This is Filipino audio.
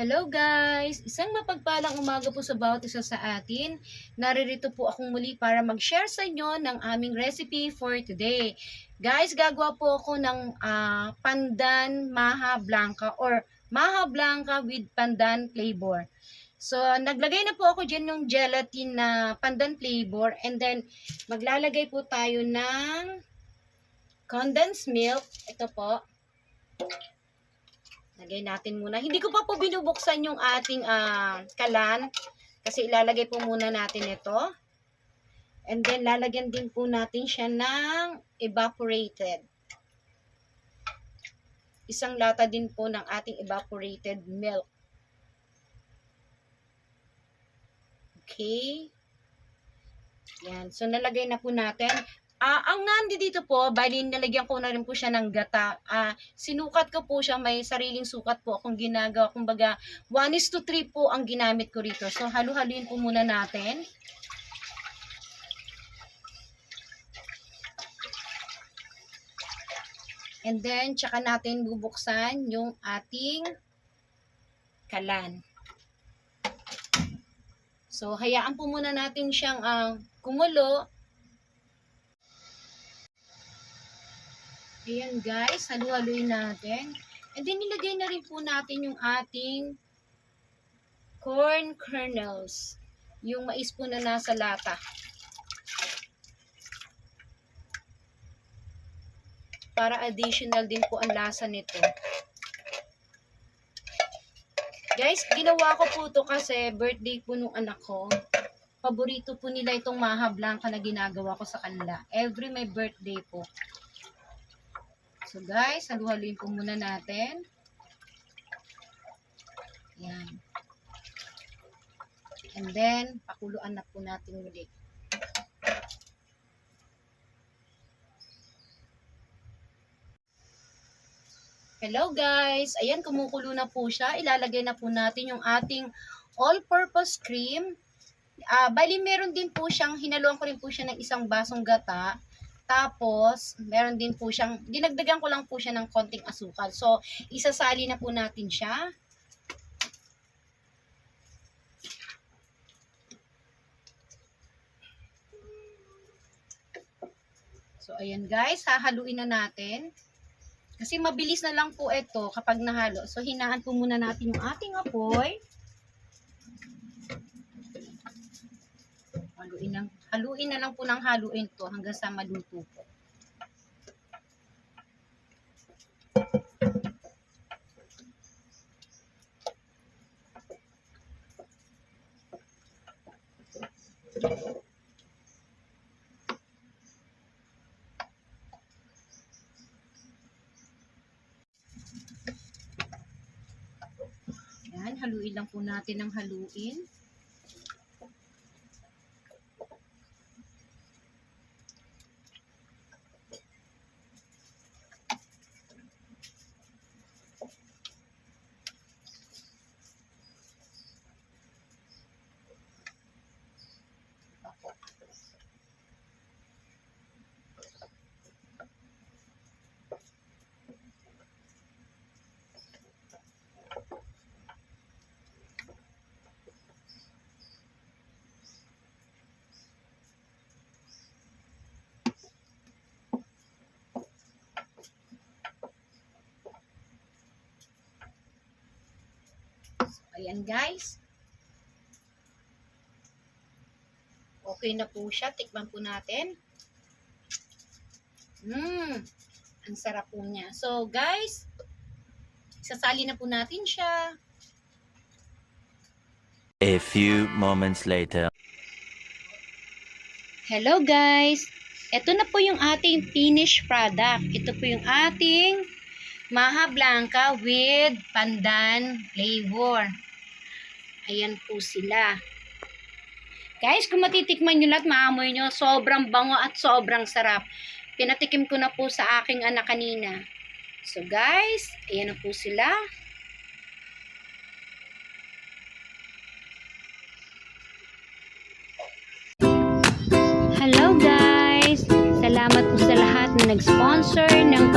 Hello guys! Isang mapagpalang umaga po sa bawat isa sa atin. Naririto po akong muli para mag-share sa inyo ng aming recipe for today. Guys, gagawa po ako ng pandan maha blanca or maha blanca with pandan flavor. So, naglagay na po ako dyan ng gelatin na pandan flavor and then maglalagay po tayo ng condensed milk. Ito po. Lagay natin muna. Hindi ko pa po binubuksan yung ating kalan kasi ilalagay po muna natin ito. And then lalagyan din po natin siya ng evaporated. Isang lata din po ng ating evaporated milk. Okay. Yan. So nalagay na po natin. Ang nandi dito po, bali nalagyan ko na rin po siya ng gata. Sinukat ko po siya, may sariling sukat po akong ginagawa. Kumbaga, 1:3 po ang ginamit ko rito. So, halu-haluin po muna natin. And then, tsaka natin bubuksan yung ating kalan. So, hayaan po muna natin siyang kumulo. Ayan guys, halu-haluin natin. And then nilagay na rin po natin yung ating corn kernels. Yung mais po na nasa lata. Para additional din po ang lasa nito. Guys, ginawa ko po ito kasi birthday po nung anak ko. Paborito po nila itong maha blanca na ginagawa ko sa kanila. Every my birthday po. So guys, halu-haluin po muna natin. Yan. And then, pakuluan na po natin ulit. Hello guys! Ayan, kumukulo na po siya. Ilalagay na po natin yung ating all-purpose cream. Bali, meron din po siyang, hinaluan ko rin po siya ng isang basong gata. Tapos, meron din po siyang, dinagdagan ko lang po siya ng konting asukal. So, isasali na po natin siya. So, ayan guys, hahaluin na natin. Kasi mabilis na lang po ito kapag nahalo. So, hinaan po muna natin yung ating apoy. Haluin na lang po ng haluin to hanggang sa maluto po. Yan, haluin lang po natin ng haluin. Ayan guys. Okay na po siya. Tikman po natin. Ang sarap po niya. So guys, sasali na po natin siya. A few moments later. Hello guys. Ito na po yung ating finished product. Ito po yung ating maha blanca with pandan flavor. Ayan po sila. Guys, kung matitikman nyo lahat, maamoy nyo, sobrang bango at sobrang sarap. Pinatikim ko na po sa aking anak kanina. So guys, ayan na po sila. Hello guys! Salamat po sa lahat na nag-sponsor ng